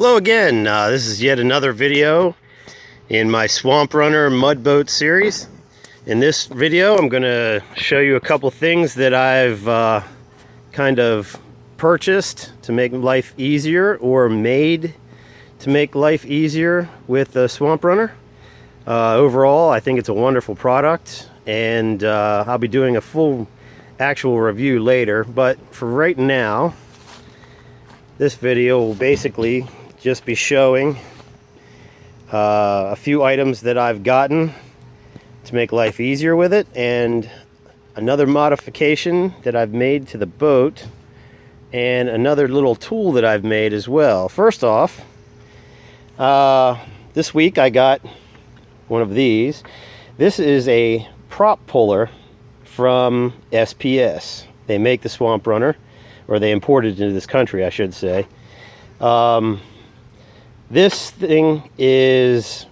Hello again, this is yet another video in my Swamp Runner mud boat series. In this video I'm going to show you a couple things that I've kind of purchased to make life easier or made to make life easier with the Swamp Runner. Overall I think it's a wonderful product, and I'll be doing a full actual review later, but for right now this video will basically just be showing a few items that I've gotten to make life easier with it, and another modification that I've made to the boat, and another little tool that I've made as well. First off, this week I got one of these. This is a prop puller from SPS. They make the Swamp Runner, or they imported it into this country, I should say. This thing is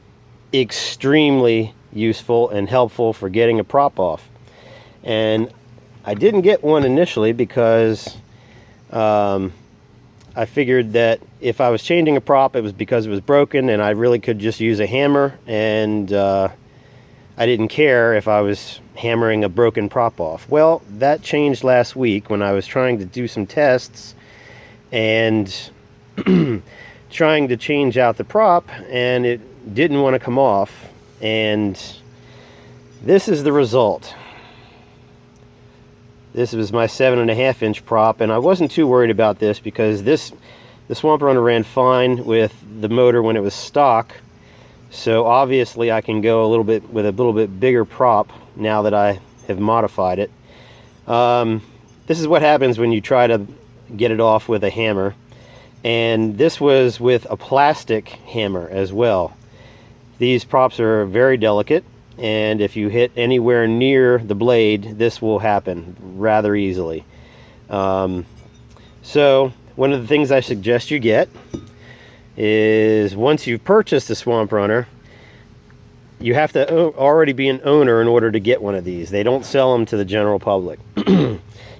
extremely useful and helpful for getting a prop off. And I didn't get one initially because I figured that if I was changing a prop, it was because it was broken and I really could just use a hammer, and I didn't care if I was hammering a broken prop off. Well, that changed last week when I was trying to do some tests and trying to change out the prop, and it didn't want to come off. And this is the result. This was my 7.5-inch prop, and I wasn't too worried about this because the Swamp Runner ran fine with the motor when it was stock. So obviously I can go with a little bit bigger prop now that I have modified it. This is what happens when you try to get it off with a hammer. And this was with a plastic hammer as well. These props are very delicate, and if you hit anywhere near the blade, this will happen rather easily. So one of the things I suggest you get is, once you've purchased the Swamp Runner, you have to already be an owner in order to get one of these. They don't sell them to the general public.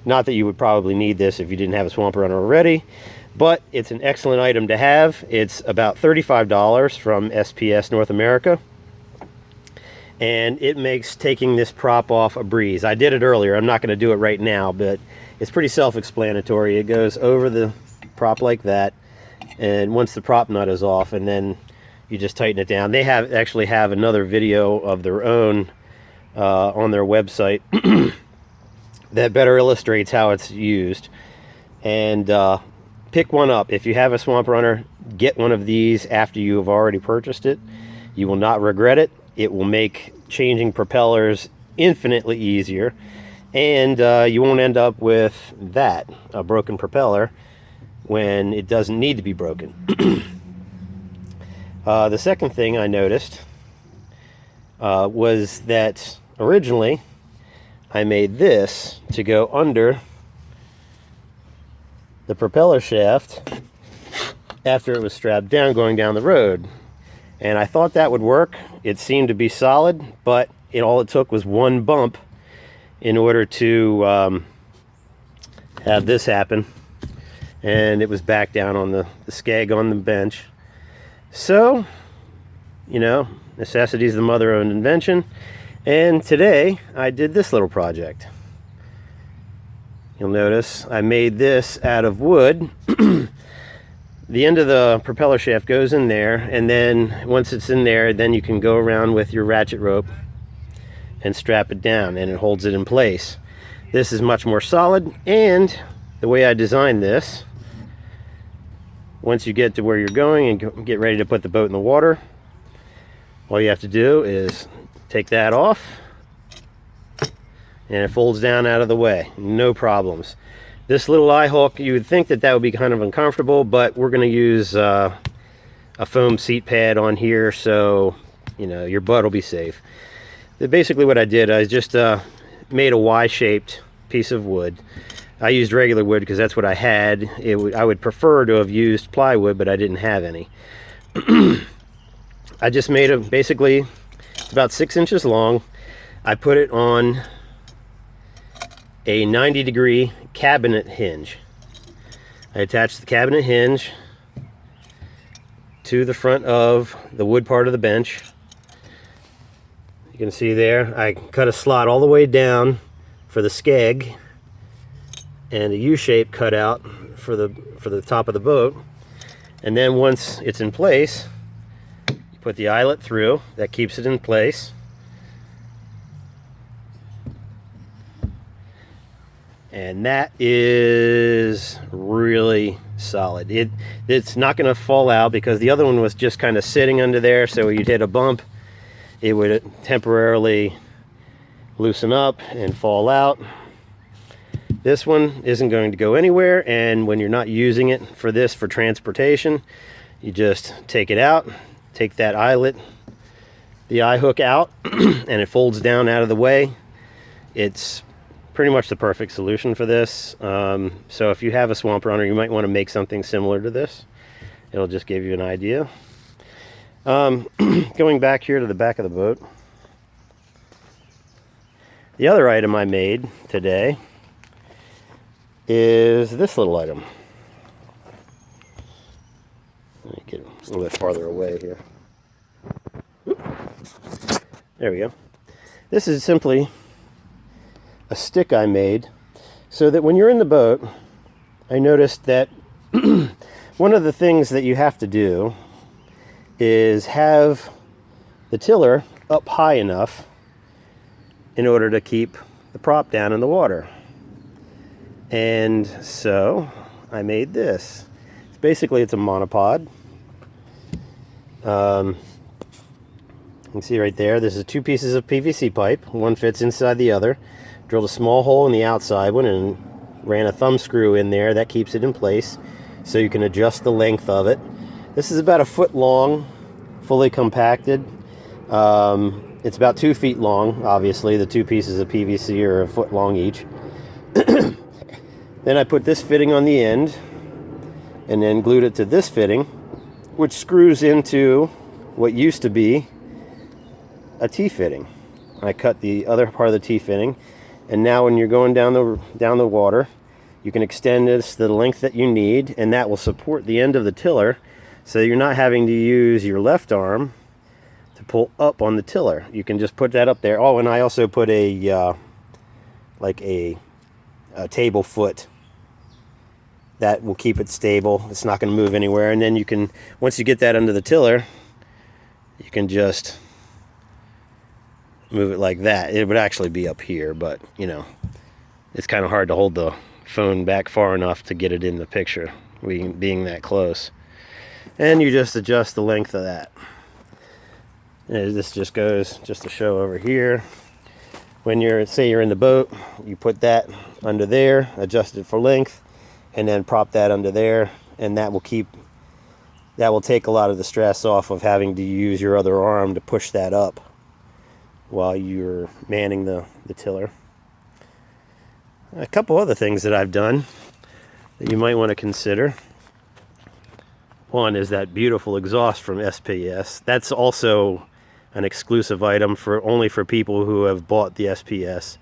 Not that you would probably need this if you didn't have a Swamp Runner already, but it's an excellent item to have. It's about $35 from SPS North America, and it makes taking this prop off a breeze. I did it earlier. I'm not going to do it right now, but it's pretty self-explanatory. It goes over the prop like that, and once the prop nut is off, and then you just tighten it down. They actually have another video of their own on their website that better illustrates how it's used. And pick one up. If you have a Swamp Runner, get one of these after you have already purchased it. You will not regret it. It will make changing propellers infinitely easier, and you won't end up with a broken propeller when it doesn't need to be broken. The second thing I noticed was that originally I made this to go under the propeller shaft after it was strapped down going down the road, and I thought that would work. It seemed to be solid, but all it took was one bump in order to have this happen, and it was back down on the skeg on the bench. So, you know, necessity is the mother of invention, and today I did this little project. You'll notice I made this out of wood. The end of the propeller shaft goes in there, and then once it's in there, then you can go around with your ratchet rope and strap it down, and it holds it in place. This is much more solid, and the way I designed this, once you get to where you're going and get ready to put the boat in the water, all you have to do is take that off, and it folds down out of the way. No problems. This little eye hook, you would think that would be kind of uncomfortable, but we're going to use a foam seat pad on here, so you know your butt will be safe. Basically what I did, I just made a Y-shaped piece of wood. I used regular wood because that's what I had. I would prefer to have used plywood, but I didn't have any. I just made basically, it's about 6 inches long. I put it on a 90-degree cabinet hinge. I attached the cabinet hinge to the front of the wood part of the bench. You can see there, I cut a slot all the way down for the skeg and a U-shape cut out for the top of the boat. And then once it's in place, you put the eyelet through. That keeps it in place. And that is really solid. It's not going to fall out because the other one was just kind of sitting under there, so you'd hit a bump, it would temporarily loosen up and fall out. This one isn't going to go anywhere, and when you're not using it for transportation, you just take it out, take that eyelet, the eye hook out, and it folds down out of the way. It's pretty much the perfect solution for this. So if you have a swamp runner, you might want to make something similar to this. It'll just give you an idea. Going back here to the back of the boat, the other item I made today is this little item. Let me get a little bit farther away here. There we go. This is simply a stick I made so that when you're in the boat, I noticed that one of the things that you have to do is have the tiller up high enough in order to keep the prop down in the water. And so I made this. It's a monopod. You can see right there, this is 2 pieces of PVC pipe. One fits inside the other. Drilled a small hole in the outside one and ran a thumb screw in there. That keeps it in place so you can adjust the length of it. This is about 1 foot long, fully compacted. It's about 2 feet long, obviously. The 2 pieces of PVC are 1 foot long each. Then I put this fitting on the end and then glued it to this fitting, which screws into what used to be a T-fitting. I cut the other part of the T-fitting, and now when you're going down the water, you can extend this to the length that you need, and that will support the end of the tiller, so you're not having to use your left arm to pull up on the tiller. You can just put that up there. Oh, and I also put a table foot that will keep it stable. It's not going to move anywhere. And then you can, once you get that under the tiller, you can just move it like that. It would actually be up here, but you know, it's kind of hard to hold the phone back far enough to get it in the picture, being that close. And you just adjust the length of that. And this just goes just to show over here. When say you're in the boat, you put that under there, adjust it for length, and then prop that under there, and that will take a lot of the stress off of having to use your other arm to push that up while you're manning the tiller. A couple other things that I've done that you might want to consider. One is that beautiful exhaust from SPS. That's also an exclusive item only for people who have bought the SPS.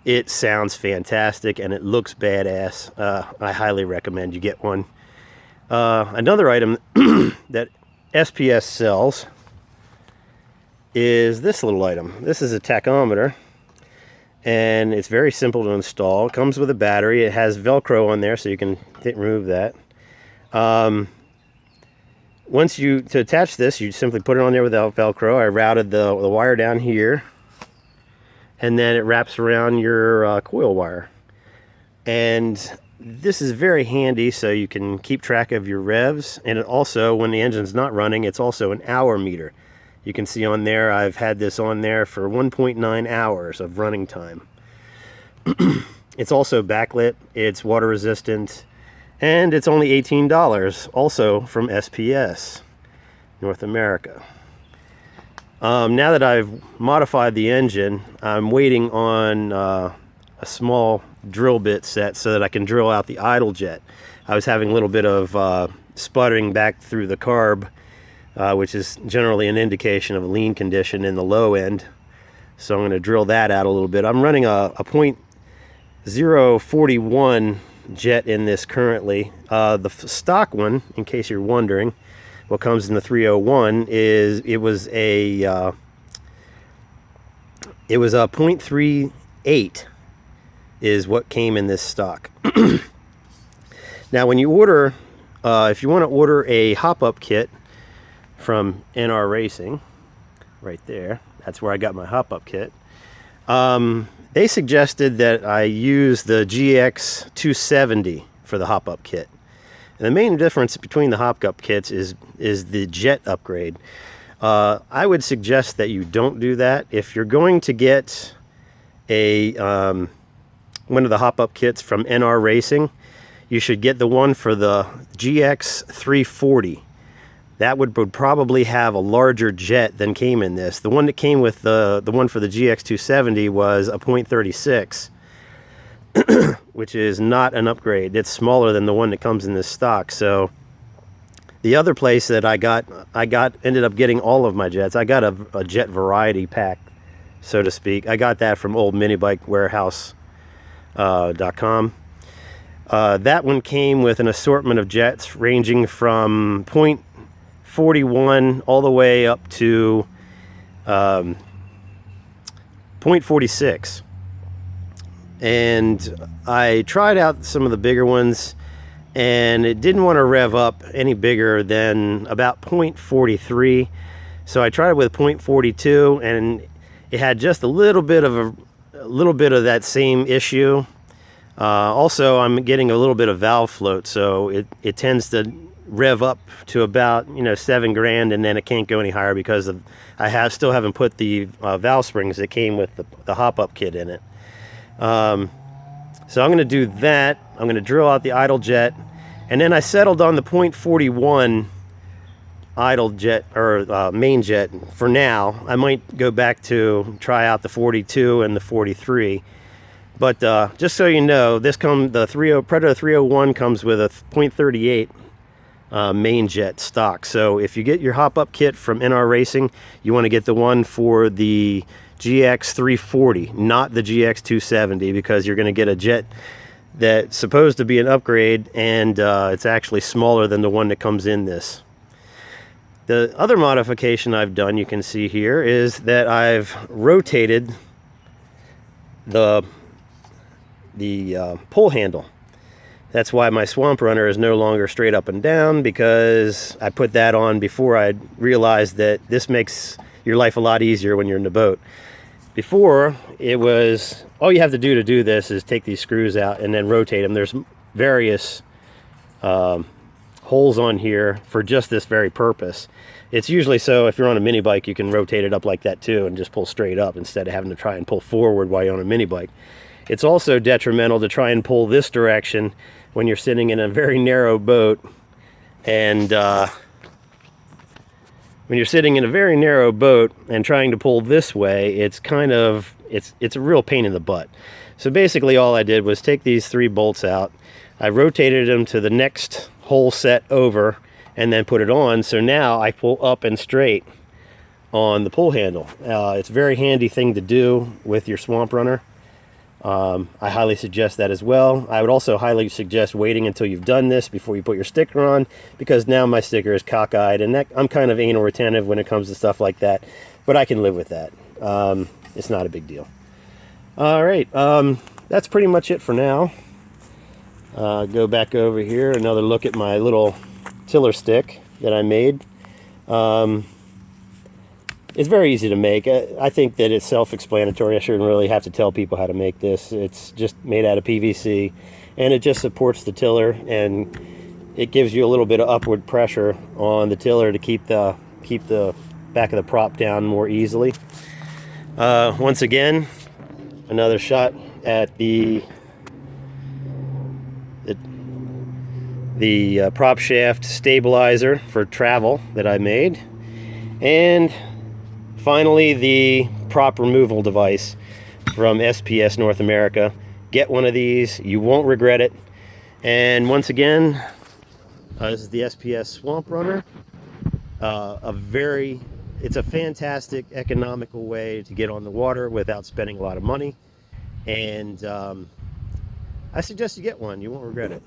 It sounds fantastic and it looks badass. I highly recommend you get one. Another item that SPS sells is this little item. This is a tachometer, and it's very simple to install. It comes with a battery. It has Velcro on there, so you can remove that. To attach this, you simply put it on there without Velcro. I routed the wire down here, and then it wraps around your coil wire. And this is very handy, so you can keep track of your revs. And it also, when the engine's not running, it's also an hour meter. You can see on there, I've had this on there for 1.9 hours of running time. It's also backlit, it's water resistant, and it's only $18, also from SPS, North America. Now that I've modified the engine, I'm waiting on a small drill bit set so that I can drill out the idle jet. I was having a little bit of sputtering back through the carb, which is generally an indication of a lean condition in the low end. So I'm going to drill that out a little bit. I'm running a .041 jet in this currently. The stock one, in case you're wondering, what comes in the 301 is it was a .38 is what came in this stock. Now, when you order, if you want to order a hop-up kit from NR Racing, right there, that's where I got my hop-up kit. They suggested that I use the GX 270 for the hop-up kit. And the main difference between the hop-up kits is the jet upgrade. I would suggest that you don't do that. If you're going to get a one of the hop-up kits from NR Racing, you should get the one for the GX 340. That would probably have a larger jet than came in this. The one that came with the one for the GX 270 was a .36, which is not an upgrade. It's smaller than the one that comes in this stock. So the other place that I ended up getting all of my jets. I got a jet variety pack, so to speak. I got that from old minibikewarehouse.com. That one came with an assortment of jets ranging from .41 all the way up to .46. And I tried out some of the bigger ones, and it didn't want to rev up any bigger than about .43. So I tried it with .42, and it had just a little bit of that same issue. Also, I'm getting a little bit of valve float, so it tends to rev up to about $7,000, and then it can't go any higher because I still haven't put the valve springs that came with the hop-up kit in it. So I'm going to do that. I'm going to drill out the idle jet, and then I settled on the .41 idle jet or main jet for now. I might go back to try out the 42 and the 43. But just so you know, the Predator 301 comes with a .38 main jet stock. So if you get your hop-up kit from NR Racing, you want to get the one for the GX 340, not the GX 270, because you're going to get a jet that's supposed to be an upgrade, and it's actually smaller than the one that comes in this. The other modification I've done, you can see here, is that I've rotated the pull handle. That's why my Swamp Runner is no longer straight up and down, because I put that on before I realized that this makes your life a lot easier when you're in the boat. Before, it was, all you have to do this is take these screws out and then rotate them. There's various holes on here for just this very purpose. It's usually so if you're on a mini bike, you can rotate it up like that too and just pull straight up instead of having to try and pull forward while you're on a mini bike. It's also detrimental to try and pull this direction when you're sitting in a very narrow boat. And when you're sitting in a very narrow boat and trying to pull this way, it's a real pain in the butt. So basically all I did was take these 3 bolts out. I rotated them to the next hole set over and then put it on. So now I pull up and straight on the pull handle. It's a very handy thing to do with your Swamp Runner. I highly suggest that as well. I would also highly suggest waiting until you've done this before you put your sticker on, because now my sticker is cockeyed, and I'm kind of anal retentive when it comes to stuff like that, but I can live with that. It's not a big deal. All right, that's pretty much it for now. Go back over here, another look at my little tiller stick that I made. It's very easy to make. I think that it's self-explanatory. I shouldn't really have to tell people how to make this. It's just made out of PVC, and it just supports the tiller, and it gives you a little bit of upward pressure on the tiller to keep the back of the prop down more easily. Once again, another shot at the prop shaft stabilizer for travel that I made, and finally, the prop removal device from SPS North America. Get one of these. You won't regret it. And once again, this is the SPS Swamp Runner. It's a fantastic economical way to get on the water without spending a lot of money. And I suggest you get one. You won't regret it.